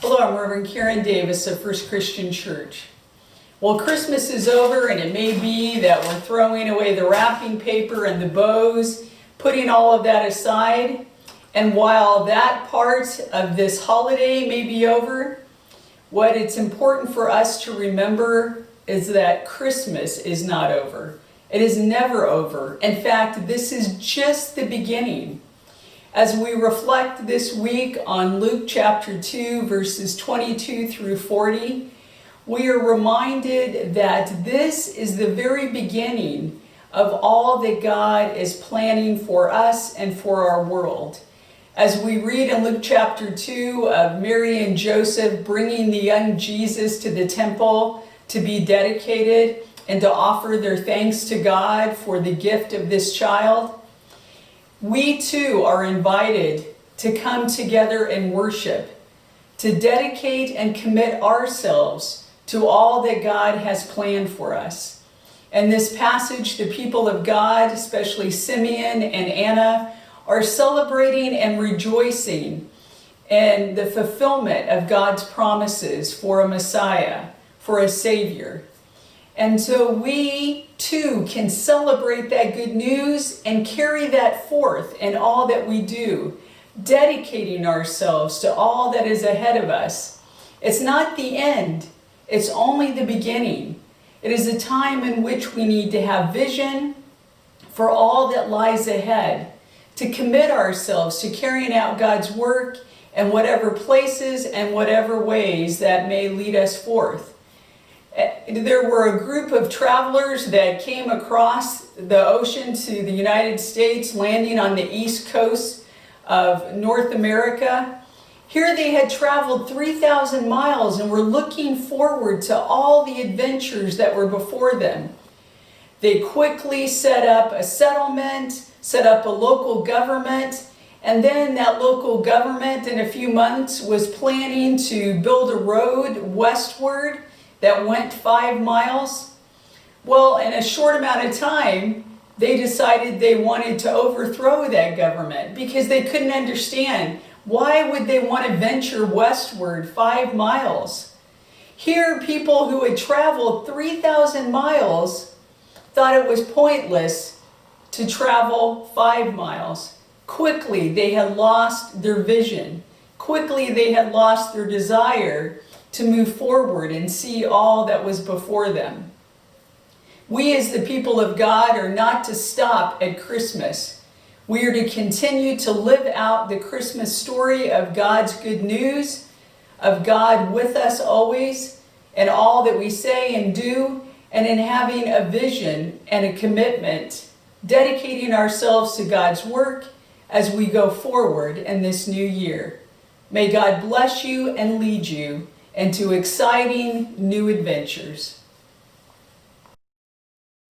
Hello, I'm Reverend Karen Davis of First Christian Church. Well, Christmas is over, and it may be that we're throwing away the wrapping paper and the bows, putting all of that aside. And while that part of this holiday may be over, what it's important for us to remember is that Christmas is not over. It is never over. In fact, this is just the beginning. As we reflect this week on Luke chapter 2, verses 22 through 40, we are reminded that this is the very beginning of all that God is planning for us and for our world. As we read in Luke chapter 2 of Mary and Joseph bringing the young Jesus to the temple to be dedicated and to offer their thanks to God for the gift of this child, we too are invited to come together and worship, to dedicate and commit ourselves to all that God has planned for us. In this passage, the people of God, especially Simeon and Anna, are celebrating and rejoicing in the fulfillment of God's promises for a Messiah, for a Savior. And so we too can celebrate that good news and carry that forth in all that we do, dedicating ourselves to all that is ahead of us. It's not the end, it's only the beginning. It is a time in which we need to have vision for all that lies ahead, to commit ourselves to carrying out God's work in whatever places and whatever ways that may lead us forth. There were a group of travelers that came across the ocean to the United States, landing on the east coast of North America. Here they had traveled 3,000 miles and were looking forward to all the adventures that were before them. They quickly set up a settlement, set up a local government, and then that local government in a few months was planning to build a road westward that went 5 miles. Well, in a short amount of time, they decided they wanted to overthrow that government because they couldn't understand why would they want to venture westward 5 miles. Here, people who had traveled 3,000 miles thought it was pointless to travel 5 miles. Quickly, they had lost their vision. Quickly, they had lost their desire to move forward and see all that was before them. We as the people of God are not to stop at Christmas. We are to continue to live out the Christmas story of God's good news, of God with us always, in all that we say and do, and in having a vision and a commitment, dedicating ourselves to God's work as we go forward in this new year. May God bless you and lead you into exciting new adventures.